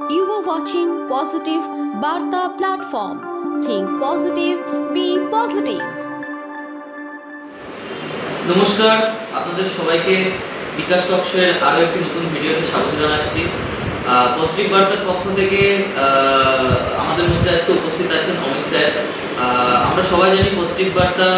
You were watching Positive Barta platform. Think positive, be positive. নমস্কার, আপনাদের সবাইকে বিকাশ টক শোয়ের আরও একটি নতুন ভিডিওতে স্বাগত জানাচ্ছি। পজিটিভ বার্তার পক্ষ থেকে আমাদের মধ্যে আজকে উপস্থিত আছেন অমিত স্যার। আমরা সবাই জানি পজিটিভ বার্তা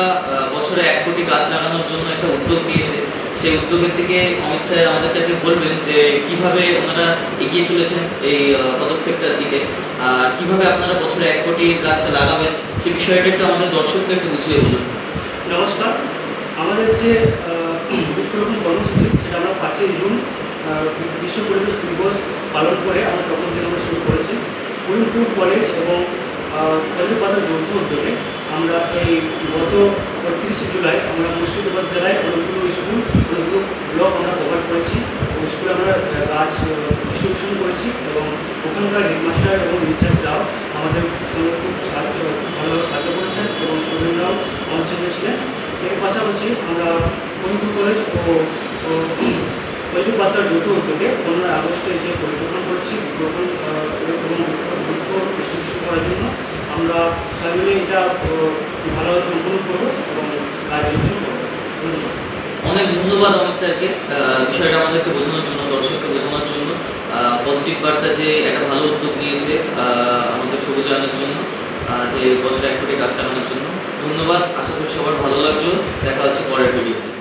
বছরে 1 কোটি গাছ লাগানোর জন্য একটা উদ্যোগ নিয়েছে। সেই উদ্যোগের থেকে অমিত স্যার আমাদের কাছে বলবেন যে কিভাবে ওনারা এগিয়ে চলেছেন এই পদক্ষেপটার দিকে, আর কীভাবে আপনারা বছরে 1 কোটি গাছটা লাগাবেন সেই বিষয়টা একটু আমাদের দর্শকদের একটু বুঝিয়ে বলুন। নমস্কার, আমাদের যে বৃক্ষরোপণ কর্মসূচি সেটা আমরা 5ই জুন বিশ্ব পরিবেশ দিবস পালন করে আমরা তখন থেকে আমরা শুরু করেছি। কুইনপুর কলেজ এবং পজিটিভ বার্তার যৌথ উদ্যোগে আমরা এই গত 31শে জুলাই আমরা মুর্শিদাবাদ জেলায় অনেকগুলো স্কুল, অনেকগুলো ব্লক আমরা কভার করেছি। ওই স্কুলে আমরা গাছ ডিস্ট্রিবিউশন করেছি এবং ওখানকার হেডমাস্টার এবং ইনচার্জরাও আমাদের সঙ্গে খুব ভালোভাবে সাহায্য করেছেন এবং স্টুডেন্টরাও আমাদের সঙ্গে ছিলেন। এর পাশাপাশি আমরা কুইনপুর কলেজ ও পজিটিভ বার্তার যৌথ উদ্যোগে 15 আগস্টে যে পরিকল্পনা করেছি বৃক্ষরোপণ এবং বৃক্ষ ডিস্ট্রিবিউশন করার জন্য আমরা সবাই মিলে এটা ভালোভাবে সম্পন্ন করবো এবং গাছ ডিস্ট্রিবিউশন করবো। অনেক ধন্যবাদ অমিত স্যারকে বিষয়টা আমাদেরকে বোঝানোর জন্য, দর্শককে বোঝানোর জন্য। পজিটিভ বার্তা যে একটা ভালো উদ্যোগ নিয়েছে আমাদের সবুজায়নের জন্য, যে বছরে 1 কোটি গাছ লাগানোর জন্য। ধন্যবাদ, আশা করি সবার ভালো লাগলো। দেখা হচ্ছে পরের ভিডিওতে।